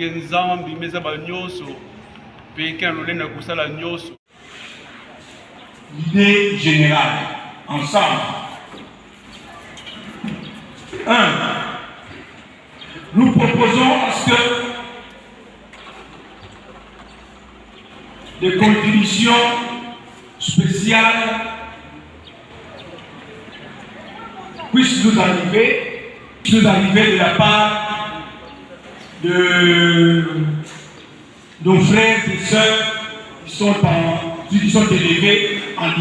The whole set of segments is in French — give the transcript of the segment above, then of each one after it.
Nzambi meza ba nyoso peka lolena kusala nyoso. L'idée générale ensemble. 1. Nous proposons à ce que des contributions spéciales puissent nous arriver de la part de nos frères et sœurs qui sont élevés en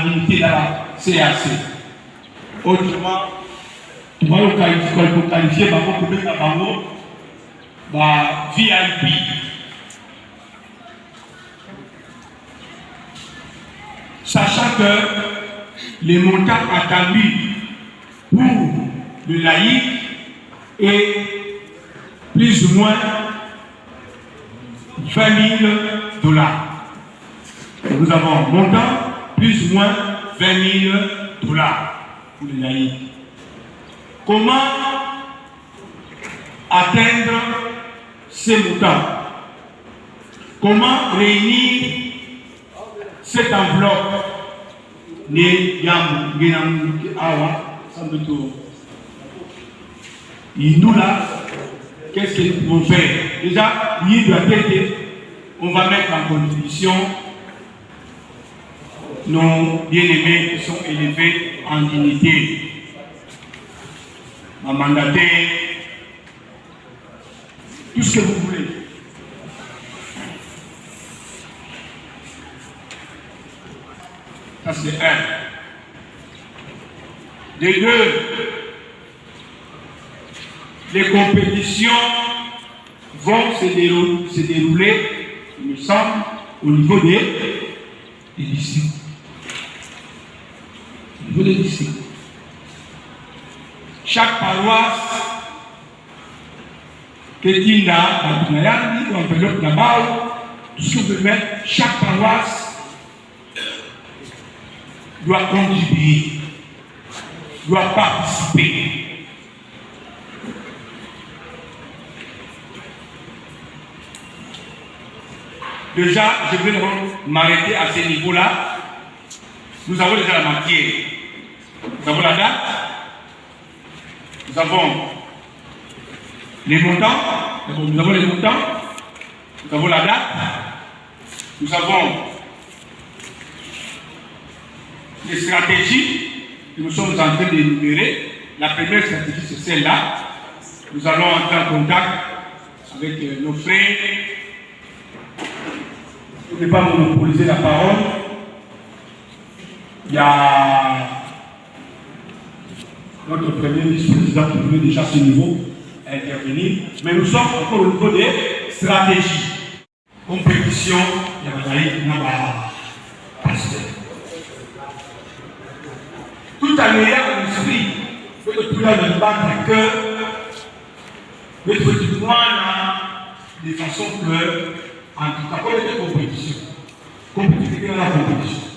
unité dans la CAC. Autrement, nous allons qualifier VIP. Sachant que les montants attendus pour le laïc est plus ou moins $20 000. Nous avons montant plus ou moins $20 000 pour les laïcs. Comment atteindre ces montants? Comment réunir cette enveloppe? Qu'est-ce que nous pouvons faire? Déjà, on va mettre en contribution nos bien-aimés qui sont élevés en dignité. Ma mandataire, tout ce que vous voulez. Ça c'est 1. De 2, les compétitions vont se dérouler, il me semble, au niveau des lycées. Au niveau des lycées. Chaque paroisse, que Tinda, Batunayandi, ou enveloppe là-bas, tout ce que vous mettre, chaque paroisse doit contribuer, doit participer. Déjà, je vais m'arrêter à ce niveau-là. Nous avons déjà la matière. Nous avons la date. Nous avons les montants. Nous avons les montants. Nous avons la date. Nous avons les stratégies que nous sommes en train d'énumérer. La première stratégie, c'est celle-là. Nous allons entrer en contact avec nos frères. Je ne vais pas monopoliser la parole. Il y a notre premier vice-président qui voulait déjà à ce niveau intervenir. Mais nous sommes encore au niveau des stratégies. Compétition, il y a pasteur. Tout en ayant l'esprit, que tout le monde bat à cœur, mettre du point de façon que, en tout cas, on est compétition. Compétition dans la compétition.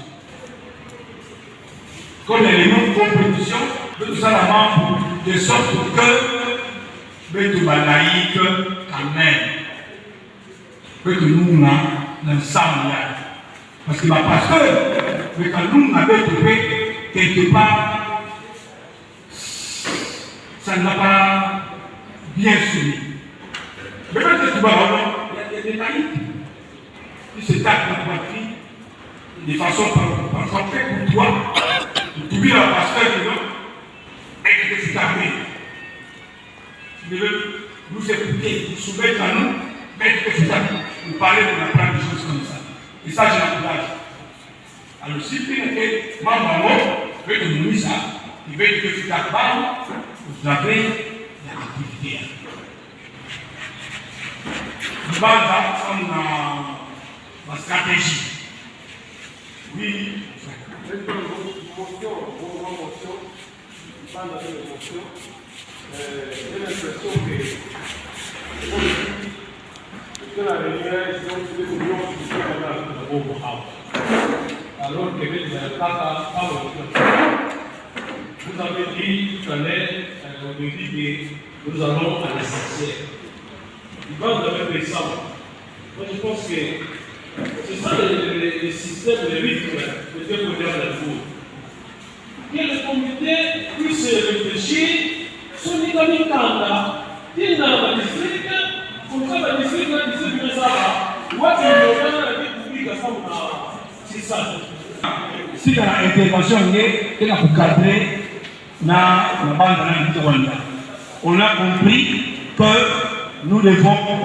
Comme l'élément de compétition, tout ça là-bas, de sorte que, mettre ma laïque, quand même, que nous, ensemble, parce que ma pasteur, mais quand nous, on avait trouvé quelque part, ça n'a pas bien suivi. Mais quand tu vas il y a des laïcs qui se tapent la poitrine de façon parfois très pour toi, tu vis la pasteur et que tu t'arrives. Tu veux nous écouter, nous soumettre à nous, mais que tu t'arrives. Nous parler, on apprend des choses comme ça. Et ça, je l'encourage. Alors, si vous êtes membre, vous êtes nous ça, vous êtes que vous avez l'activité. Nous avons la stratégie. Oui. J'ai l'impression que la réunion est alors que vous avez dit tout à l'heure, au début, que nous allons à l'essentiel. Vous avez fait ça. Moi, je pense que c'est ça le système de rythme de développer la cour. Que le comité puisse réfléchir sur l'économie Kanda, qui est dans la district, comme ça, la district, de ça, what est le public à ça, c'est ça. Si dans l'intervention, il y a pour cadrer la bande de Rwanda. On a compris que nous devons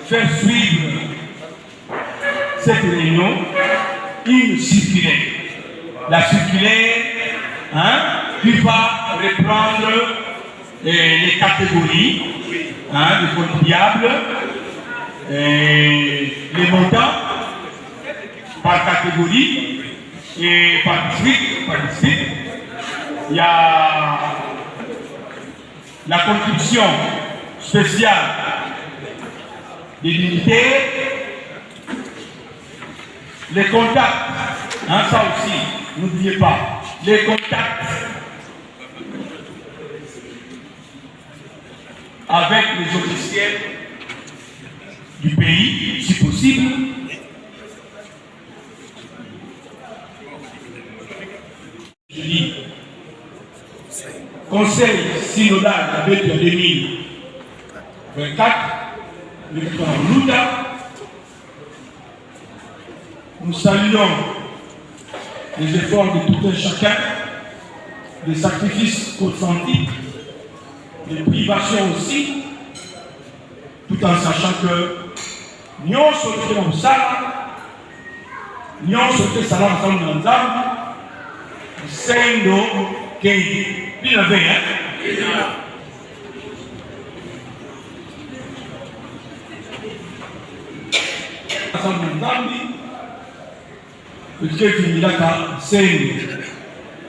faire suivre cette réunion une circulaire. La circulaire qui va reprendre les catégories des contribuables, les montants par catégorie et par district. Il y a la contribution spéciale des militaires, les contacts, ça aussi, n'oubliez pas, les contacts avec les officiels du pays, si possible. Je dis, Conseil synodal avec 2024, le Louta, nous saluons les efforts de tout un chacun, les sacrifices consentis, les privations aussi, tout en sachant que nous sommes dans ça, nous sommes ensemble dans l'âme, c'est qu'il y avait, ensemble dans l'âme, le Dieu qui nous a c'est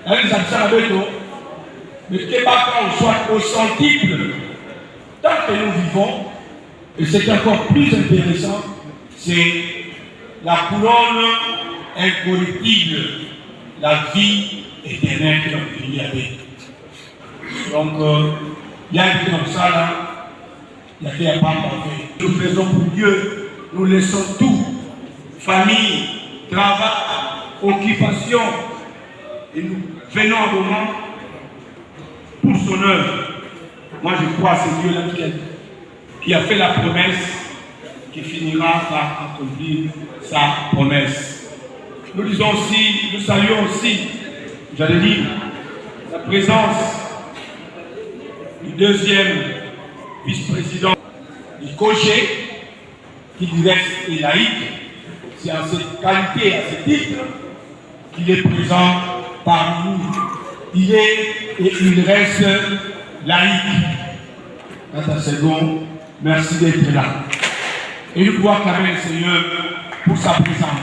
elle nous a dit ça avec nous. Mais que soit au centuple, tant que nous vivons, et c'est encore plus intéressant, c'est la couronne incorruptible, la vie éternelle que nous vivons avec. Donc, il y a un peu comme ça là, il y a fait un pas parfait. Nous faisons pour Dieu, nous laissons tout, famille, travail, occupation, et nous venons au moment pour son œuvre. Moi je crois à ce Dieu-là qui a fait la promesse, qui finira par accomplir sa promesse. Nous disons aussi, nous saluons aussi, j'allais dire, la présence du deuxième vice-président du COGE, qui du reste est laïque. C'est en cette qualité, à ce titre, qu'il est présent parmi nous. Il est et il reste laïque. Attends, c'est bon. Merci d'être là. Et nous pouvons acclamer le Seigneur pour sa présence.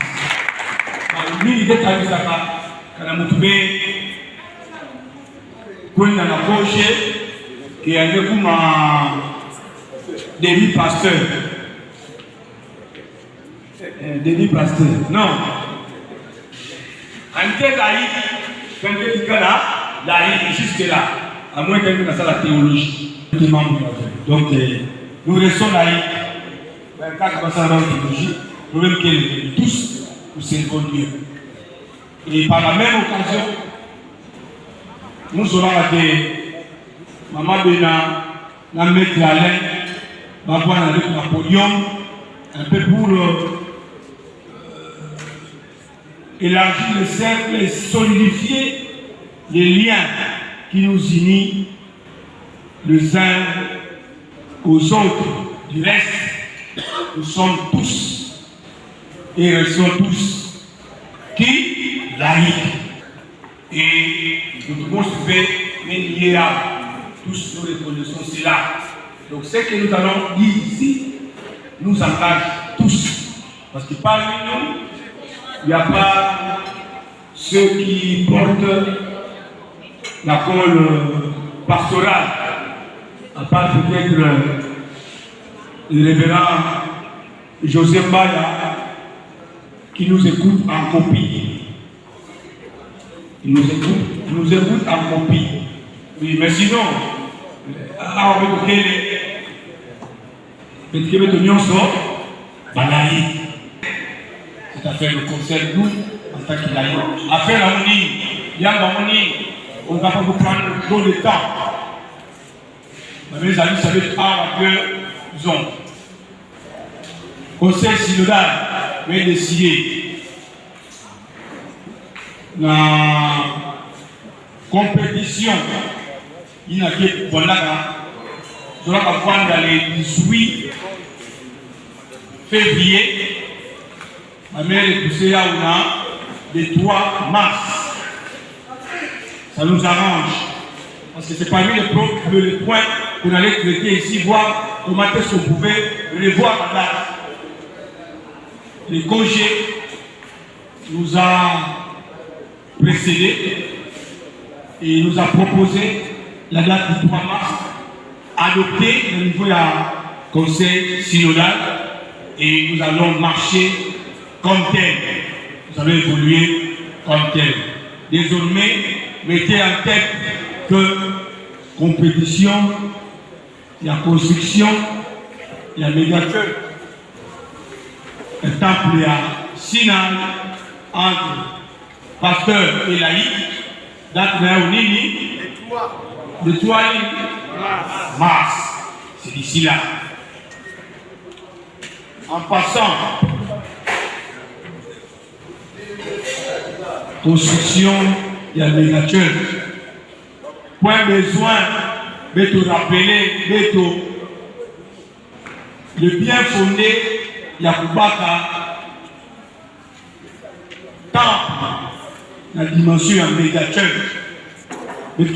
Nous, il est à l'Isaka, quand on a trouvé qu'on a approché, qui est un comme Denis Pasteur. Denis Pasteur. Non. En tête laïque, quand on dit là, laïque jusque-là, à moins qu'elle fasse la théologie. Donc, nous restons laïcs. Quand on passe à la théologie, nous même que tous, nous servons Dieu. Et par la même occasion, nous aurons été Maman Bena, la maître Alain, Maman avec Napoléon, un peu pour élargir le cercle et solidifier les liens qui nous unissent les uns aux autres. Du reste, nous sommes tous et restons tous qui laïcs. Et nous devons trouver une hiérarchie. Tous nous reconnaissons cela. Donc ce que nous allons dire ici nous engage tous. Parce que parmi nous, il n'y a pas ceux qui portent la colle pastorale, à part peut-être le révérend José Mbaya, qui nous écoute en copie. Il nous écoute en copie. Oui, mais sinon, on va écouter les Nyonso, Balaï. C'est à faire le conseil, nous, en tant que laïcs. Affaire la Moni, on ne va pas vous prendre dans le temps. Mes amis, ça veut dire que nous avons. Conseil synodal, mais décider. La compétition, il y a que voilà, nous allons prendre le 18 février. Ma mère est poussée à le 3 mars. Ça nous arrange. Parce que c'est parmi les points qu'on allait traiter ici, voir comment est-ce qu'on pouvait revoir la date. Le congé nous a précédé et nous a proposé la date du 3 mars, adoptée au niveau du conseil synodal, et nous allons marcher comme tel. Nous allons évoluer comme tel. Désormais, mettez en tête que compétition, il y a construction, il y a médiateur. Un temple à Sinai entre pasteur et laïc, date de Nini, le 3 mars. C'est d'ici là. En passant, construction, il y a le médiateur. Point besoin de te rappeler le bien fondé Yakubaka temple la dimension médiateur. Mais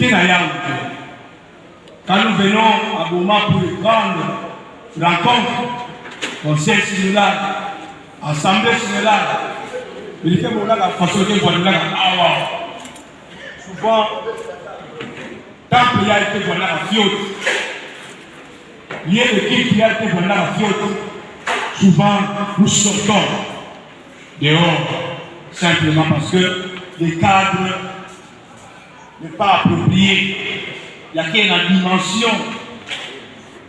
quand nous venons à Goma pour les grandes rencontres, conseil synodal, assemblée synodale, il fait mon la façon de voir souvent, temple il a été voilà à Fiote. Il y a l'équipe qui a été voilà à Fiote. Souvent, nous sortons dehors, simplement parce que le cadre n'est pas approprié. Il y a qu'une dimension,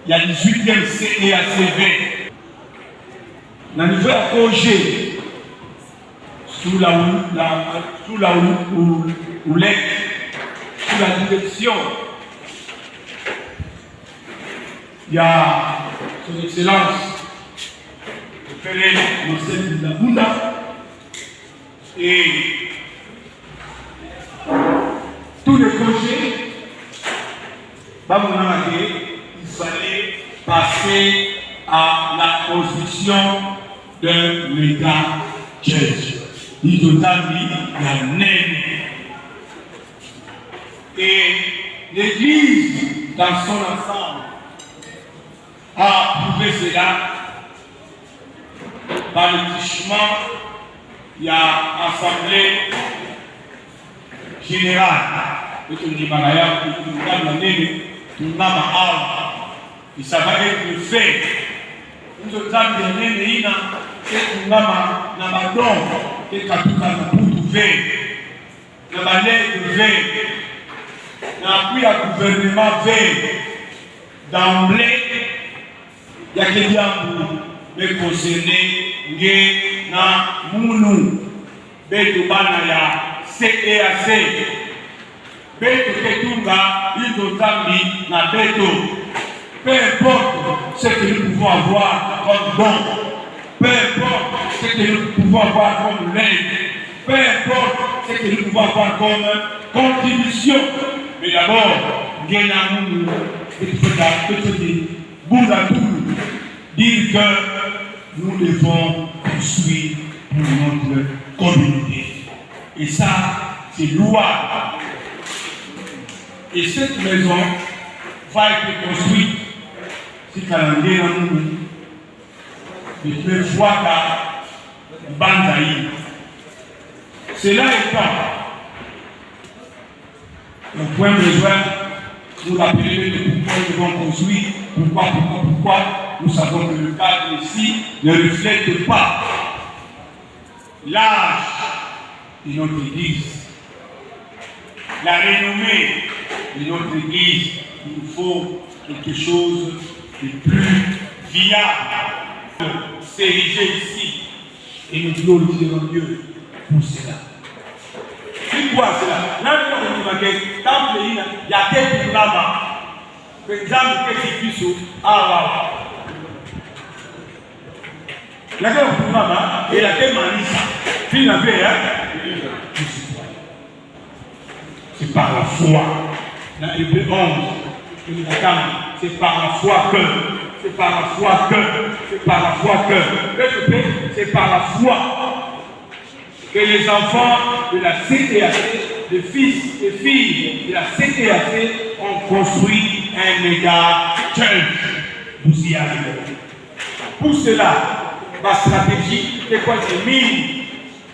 il y a 18e CE et ACV. Dans le niveau OG, sous la houlette, sous la direction, il y a son Excellence, le Père Marcel Ndabunda, et tous les projets, il fallait passer à la construction d'un méga church. Il nous a mis la naine. Et l'Église, dans son ensemble, a prouvé cela par le truchement. Il y a assemblée générale. Et ça va être fait. Nous avons donné que Namadon, que Katuka Napoutouvé, Namalé, n'appui à gouvernement d'emblée, il y a quelqu'un qui concerné na Mounou, Beto Banaya, CEAC, Beto Ketunga, Idotami, na Beto. Peu importe ce que nous pouvons avoir comme don, peu importe ce que nous pouvons avoir comme l'aide, peu importe ce que nous pouvons avoir comme contribution, mais d'abord, dire que nous devons poursuivre pour notre communauté. Et ça, c'est louable. Et cette maison va être construite, si calendrier dans nous, depuis fois qu'à Banzaï. Cela étant, le point besoin, nous appelons pourquoi nous devons construire, pourquoi, nous savons que le cadre ici ne reflète pas l'âge de notre Église, la renommée de notre Église. Il nous faut quelque chose de plus viable. S'ériger ici et nous glorifier devant Dieu pour cela. C'est quoi cela? Là, nous avons dit que dans le pays, il y a quelques là-bas. Par exemple, qu'est-ce qu'il y a? La guerre au Mama et la guerre Manissa. Puis la paix, c'est par la foi. Dans Hébreux 11, c'est par la foi que. C'est par la foi que. C'est par la foi que. C'est par la foi que les enfants de la CTAC, les fils et filles de la CTAC ont construit un méga church. Vous y arrivez. Pour cela, ma stratégie, c'est quoi? C'est mine.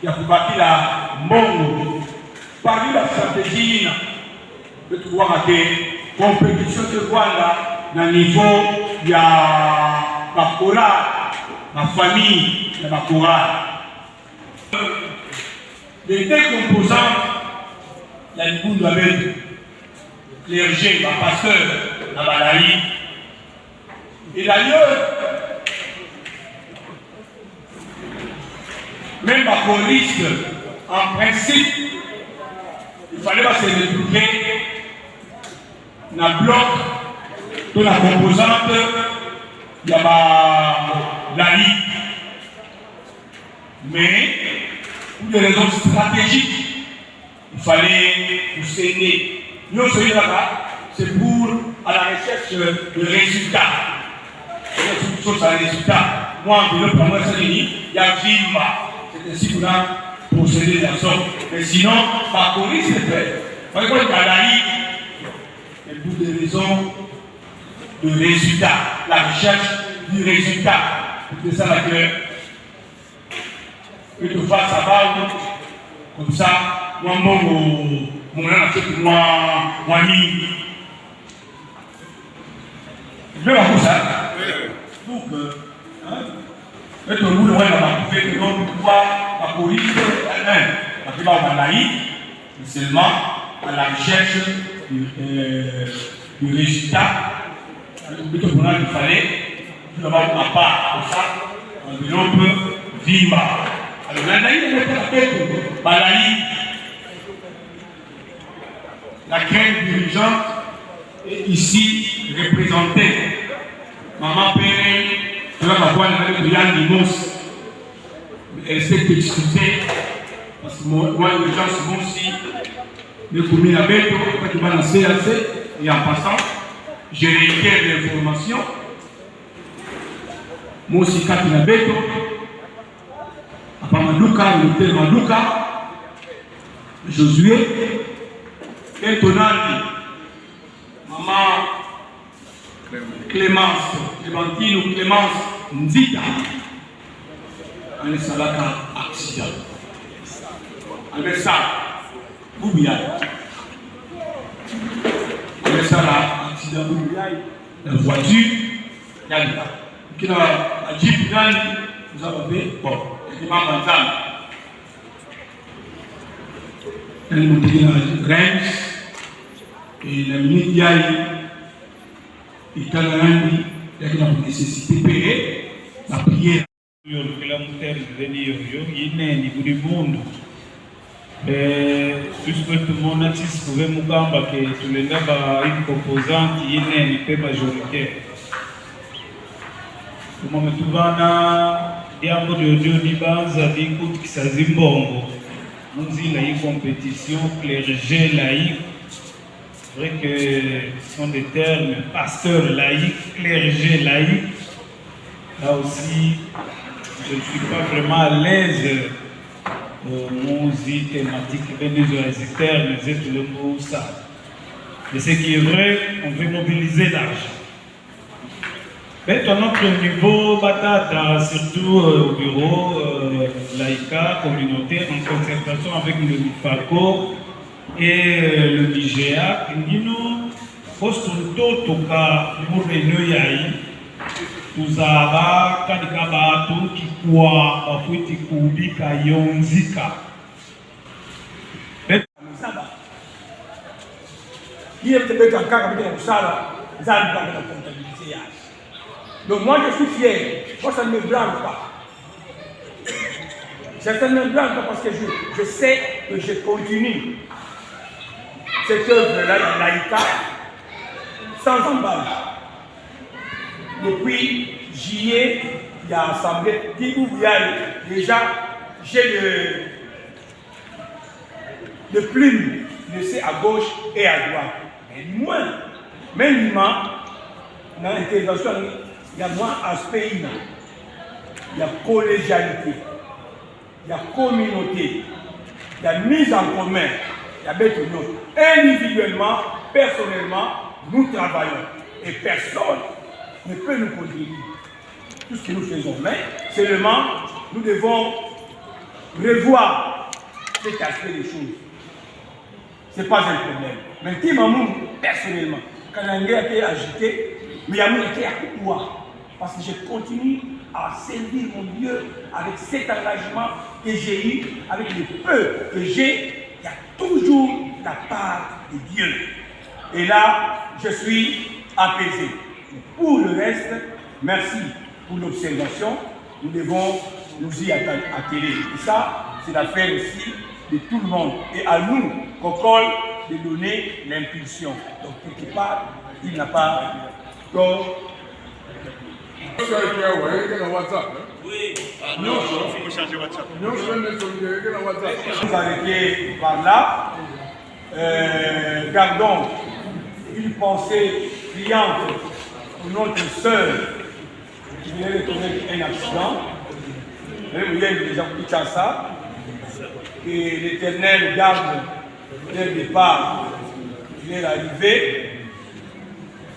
Il y a pour bâtir la Mongo. Parmi la stratégie, de trouver que compétition de Rwanda, dans le niveau, il y a ma chorale, ma famille, il y a ma chorale. Les deux composants, il y a le goût de la clergé, ma pasteur, la Balaï. Et d'ailleurs, même ma choriste, en principe, il fallait pas se retrouver dans le bloc de la composante de la laïque. Mais, pour des raisons stratégiques, il fallait nous céder. Nous sommes là-bas, c'est pour à la recherche de résultats. C'est une chose à résultat. Moi, en vélo, pour moi, il y a Vimba. C'est ainsi qu'on a procédé de la sorte. Mais sinon, par Coris, c'est fait. Par exemple, la laïque, et pour des raisons de résultats, la recherche du résultat. C'est ça la clé. Que tu fasses ça va, comme ça, moi, mon nom, c'est moi, ni. Je vais voir ça. Donc, et tout le monde va trouver que l'on doit la police elle-même, parce que là, on a laïque, seulement à la recherche du résultat. Le but qu'on a, il fallait, tout d'abord, on n'a pas pour ça, enveloppe Vima. Alors, la laïque, elle était la tête, la laïque, la crème dirigeante est ici représentée. Maman Péré, tu vas voir le Yann Limos. Elle s'est excusée parce que moi, les gens sont aussi le commis la bête, quand tu vas dans le CAC, et en passant, j'ai réitéré l'information. Moi aussi, quand il a bête, à part Malouka, le tel Malouka, Josué, et Tonali, maman Clémentine ou Clémence Nzita, elle est salaka accident. Elle est ça, Boubia. Elle est ça là, accident Boubia. La voiture, il y a là. Qui n'a pas dit, vous avez fait, bon, il y a des membres d'âme. Elle est montée dans la Reims, et la minute Yaï. Et quand il y a une nécessité de payer, la prière. Kila mtendo venir yineni buri mundu puisque tumona tisi kuve mugamba ke tulenda ba une composante yineni pe majoritaire kumame tubana diambo de dibanza dikutikisa zimbongo munzila yi compétition clergé laïque. C'est vrai que ce sont des termes pasteur laïque, clergé laïque. Là aussi, je ne suis pas vraiment à l'aise musique thématique vénézuélienne, mais c'est le mot ça. Et ce qui est vrai, on veut mobiliser l'argent. Mais à notre niveau, Batata, surtout au bureau, l'AICA, communautaire, en concertation avec le MIFACO et le NIGEA, nous postulons tout cas pour les Noyaï. Tuzaba katika batu kikua bafuti kubika yonzika. Donc moi je suis fier, moi ça ne me blâme pas. Ça ne me blâme pas parce que je sais que je continue cette œuvre-là, l'AICA, sans emballage. Depuis juillet, il y a assemblée, déjà j'ai le plume laissé à gauche et à droite. Mais moins, même dans l'intervention, il y a moins aspect humain. Il y a collégialité, il y a communauté, il y a mise en commun, il y a bête autre. Individuellement, personnellement, nous travaillons. Et personne ne peut nous contredire. Tout ce que nous faisons, mais seulement nous devons revoir cet aspect des choses. Ce n'est pas un problème. Mais qui m'a personnellement, quand un gars a été agité, mais il y a été à quoi? Parce que je continue à servir mon Dieu avec cet engagement que j'ai eu, avec le peu que j'ai, il y a toujours la part de Dieu. Et là, je suis apaisé. Pour le reste, merci pour l'observation. Nous devons nous y atteler. Et ça, c'est l'affaire aussi de tout le monde. Et à nous, Kokol, de donner l'impulsion. Donc, quelque part, il n'a pas tort. Vous arrêtez par là. Gardons une pensée brillante pour notre sœur qui vient de commettre un accident. Il y a déjà dit ça. Et l'Éternel garde dès le départ, il est arrivé.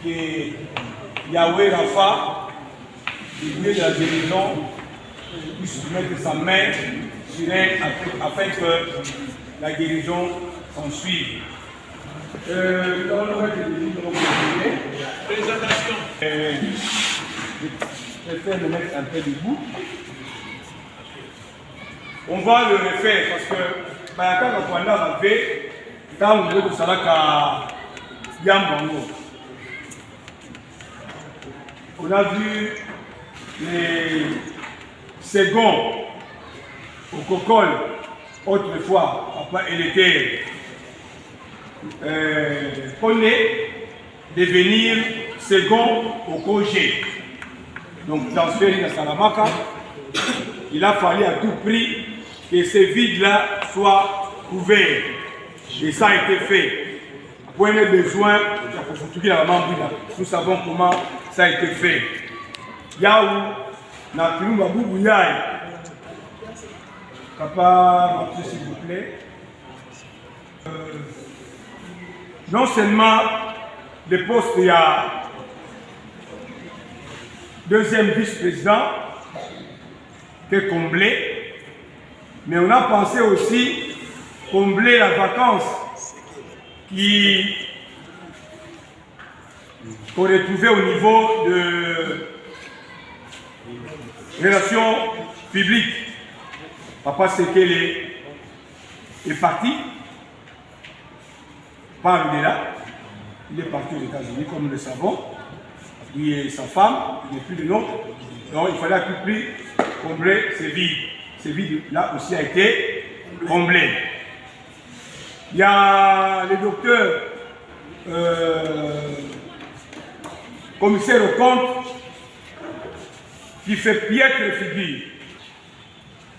Que Yahweh Rapha, le Dieu de la guérison, puisse mettre sa main sur elle afin que la guérison s'en suive. Présentation. Je vais me mettre un peu debout. On va le refaire parce que quand on a fait, quand on veut que ça va Yambango. On a vu les seconds au Kokol, autrefois, elle était Koné, devenir second au Kogé. Donc, transféré à Salamaka, il a fallu à tout prix que ces vides-là soient couverts. Et ça a été fait. Pour les besoins, nous savons comment ça a été fait. Yaou, na Kilumba Boubou Yaï. Papa, s'il vous plaît. Non seulement le poste, il y a deuxième vice-président qui est comblé, mais on a pensé aussi combler la vacance qu'on retrouvait au niveau de relations publiques. Papa Sekele est parti, pas là, il est parti aux États-Unis comme nous le savons, lui et sa femme, il n'est plus de nôtre, donc il fallait à tout prix combler ces vides. Ces vides-là aussi a été comblé. Il y a le docteur commissaire au compte qui fait piètre figure.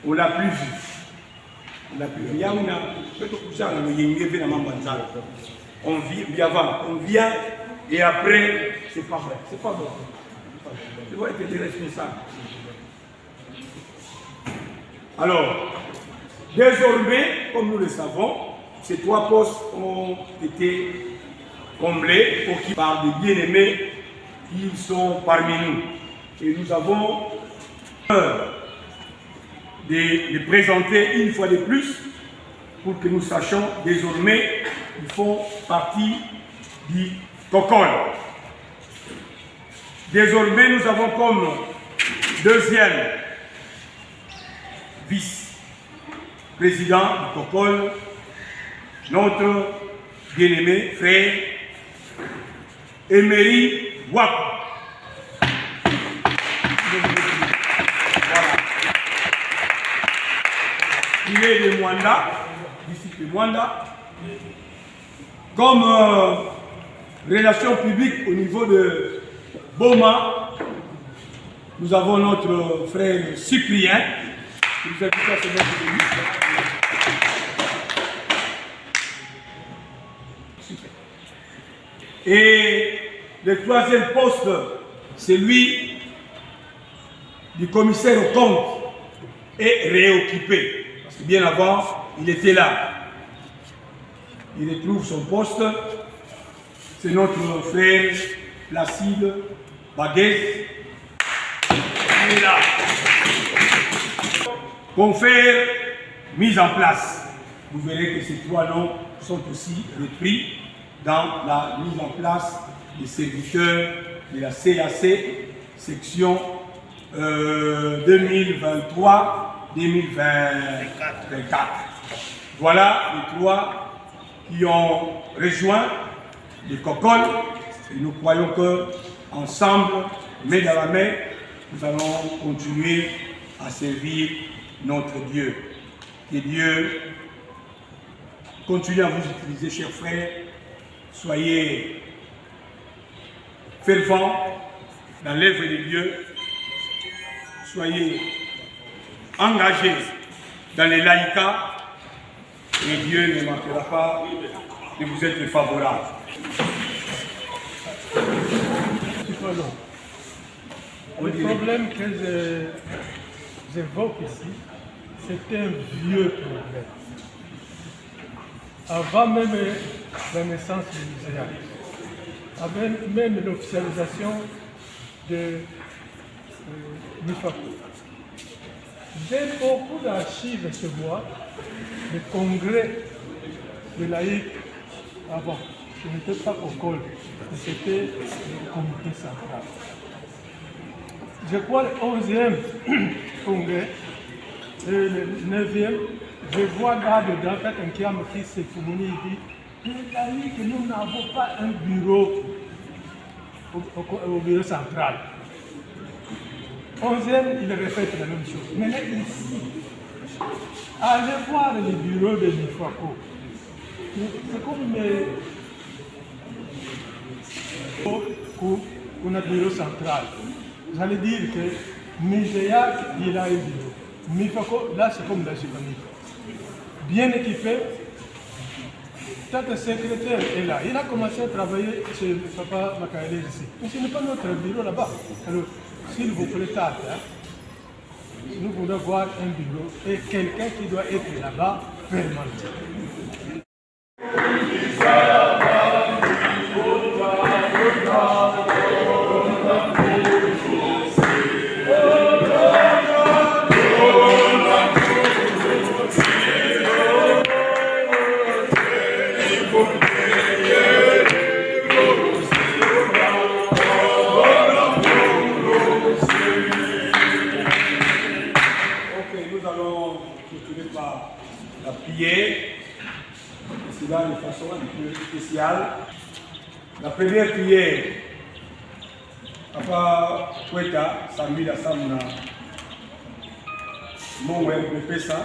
On l'a plus vu. On l'a plus vu. On vient et après, c'est pas vrai. C'est pas bon. Je dois être des responsables. Alors, désormais, comme nous le savons, ces 3 postes ont été comblés pour qui par des bien-aimés qui sont parmi nous. Et nous avons peur de les présenter une fois de plus pour que nous sachions désormais qu'ils font partie du COCOL. Désormais, nous avons comme deuxième vice-président du COCOL notre bien-aimé frère Emery Wap. Voilà. Il est de Mwanda, d'ici de Mwanda. Comme relation publique au niveau de Boma, nous avons notre frère Cyprien, qui nous invite à se mettre de lui. Et le troisième poste, c'est lui du commissaire au compte, est réoccupé. Parce que bien avant, il était là. Il retrouve son poste. C'est notre frère Placide Baguez. Il est là. Confère mise en place. Vous verrez que ces 3 noms sont aussi repris dans la mise en place des serviteurs de la CAC, section 2023-2024. Voilà les 3 qui ont rejoint le COCOL et nous croyons que ensemble, main dans la main, nous allons continuer à servir notre Dieu. Que Dieu continue à vous utiliser, chers frères. Soyez fervents dans l'œuvre de Dieu. Soyez engagés dans les laïcats et Dieu ne manquera pas de vous être favorable. Le problème que j'évoque ici, c'est un vieux problème. Avant même la naissance du Muséa, avant même l'officialisation de Mifako. J'ai beaucoup d'archives chez moi, des congrès de laïcs avant. Ce n'était pas au col, c'était le comité central. Je crois le 11e congrès, et le 9e, je vois là-dedans quelqu'un qui a écrit ses communiés, il dit les laïcs, nous n'avons pas un bureau au bureau central. 11e, il répète la même chose. Mais là, ici, allez voir les bureaux de l'IFACO. C'est comme qu'on a bureau central. J'allais dire que Muséa, il a un bureau. Mifako, là, c'est comme la Gévanie. Bien équipé. Tant secrétaire est là. Il a commencé à travailler chez le papa Makaëlé ici. Mais ce n'est pas notre bureau là-bas. Alors, s'il vous plaît, nous voulons voir un bureau et quelqu'un qui doit être là-bas permanent. La prière, et c'est là de façon un peu spéciale. La première prière, Papa Kweta, Samuel Assamuna, Mongo ya Pepesa,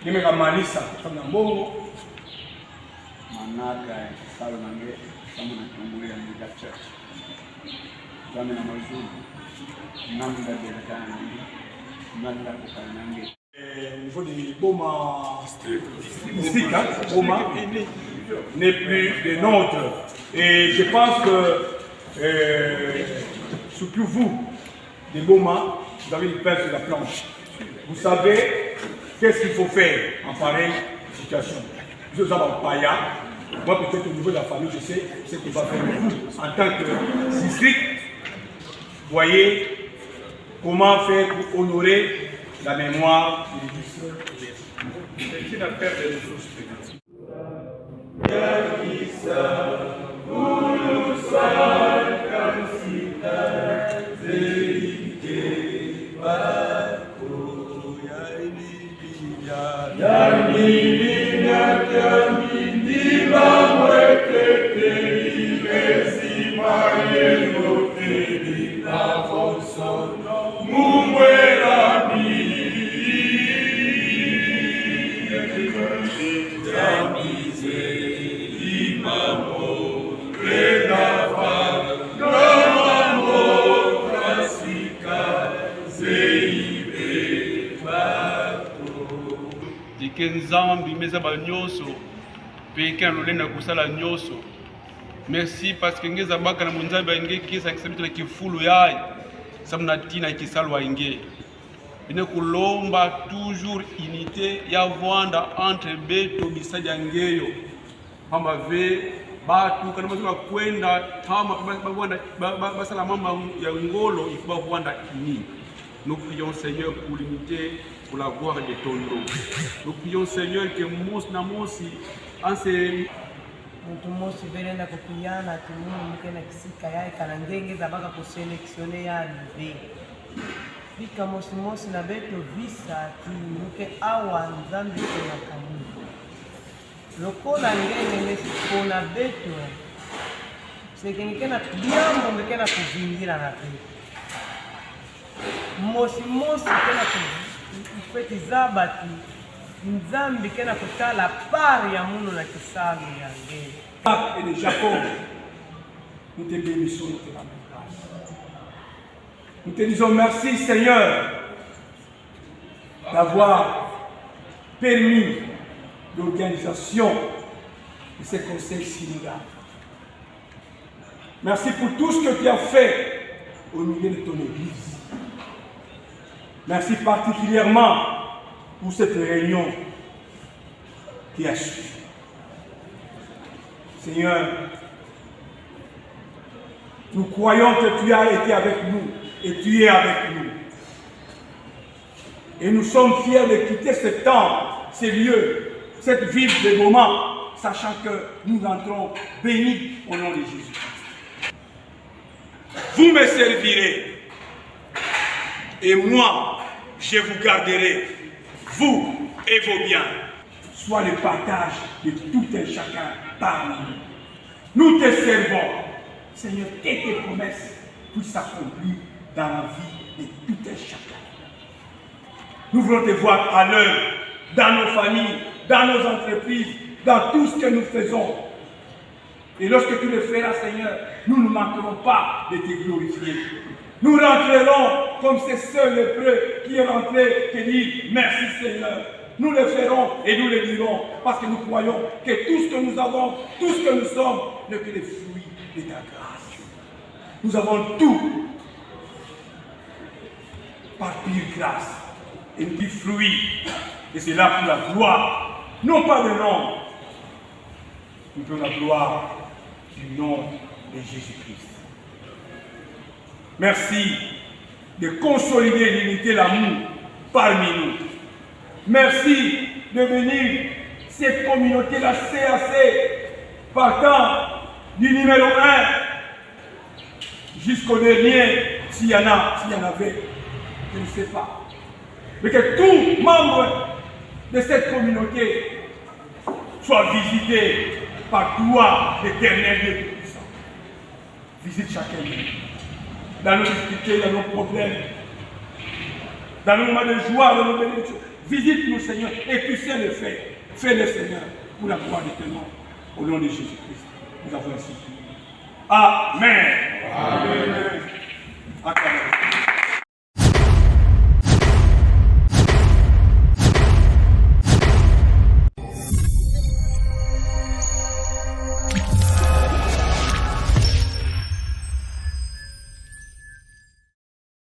Nimeka Manisa, Samuna Mongo, Manaka, Salmange, Samuna Tumbuya, Mega Church, Zamina Mazulu, Nanga de Kanye, Nanga Kukanange. Au niveau des Boma mystiques, Boma n'est plus des nôtres. Et je pense que, surtout vous, des Boma, vous avez une perte sur la planche. Vous savez qu'est-ce qu'il faut faire en pareille situation. Vous avez un païen. Moi, peut-être au niveau de la famille, je sais ce qu'on va faire. Vous, en tant que district, voyez comment faire pour honorer la mémoire de l'illustre. C'est une affaire de ressources. Nzambi meza ba nyonso peke lolenda kusala nyonso. Merci parce que ngeza baka na munzambi ainge kisa kisabitu na kifulu yayi samna tina kisalwa inge bine kulomba toujours unité ya vwanda entre beto bisaja ngeyo pamba ve batu kana mazima kwenda tama bavwanda basala mama ya ngolo ifuba vwanda ini. Nous prions Seigneur pour l'unité, pour la gloire de ton nom. Nous prions Seigneur que mos na mosi anse mtu mosi velenda kupiyana timu mkena kisika yai kana ngenge za baka kuselektione ya libe bika mosi na beto visa timuke awa nzambi na kamu lokola ngenge mesipona beto sekengekena biambo mekena kuvingira na beto mosi kena kufeti zabati nzambi kena kutala pari ya muno na kisalu ya ngenge. Et de Jacob, nous te bénissons, nous te rendons grâce. Nous te disons merci Seigneur d'avoir permis l'organisation de ces conseils synodales. Merci pour tout ce que tu as fait au milieu de ton Église. Merci particulièrement pour cette réunion qui a suivi. Seigneur, nous croyons que tu as été avec nous et tu es avec nous. Et nous sommes fiers de quitter ce temps, ces lieux, cette ville de moments, sachant que nous entrons bénis au nom de Jésus-Christ. Vous me servirez et moi, je vous garderai, vous et vos biens. Soit le partage de tout un chacun parmi nous. Nous te servons, Seigneur, que tes promesses puissent s'accomplir dans la vie de tout un chacun. Nous voulons te voir à l'œuvre, dans nos familles, dans nos entreprises, dans tout ce que nous faisons. Et lorsque tu le feras, Seigneur, nous ne manquerons pas de te glorifier. Nous rentrerons comme c'est seul lépreux qui est rentré, qui dit merci Seigneur. Nous le ferons et nous le dirons parce que nous croyons que tout ce que nous avons, tout ce que nous sommes, n'est que les fruits de ta grâce. Nous avons tout par pure grâce et du fruit. Et c'est là pour la gloire, non pas de nom, mais pour la gloire du nom de Jésus-Christ. Merci de consolider l'unité, l'amour parmi nous. Merci de bénir cette communauté, la CAC, partant du numéro 1 jusqu'au dernier, s'il y en avait, je ne sais pas. Mais que tout membre de cette communauté soit visité par toi, l'Éternel Dieu Tout-Puissant. Visite chacun de nous. Dans nos difficultés, dans nos problèmes, dans nos moments de joie, dans nos bénédictions. Visite-nous, Seigneur, et tu sais le faire. Fais-le, Seigneur, pour la gloire de ton nom. Au nom de Jésus-Christ, nous avons ainsi prié. Amen. Amen. Amen.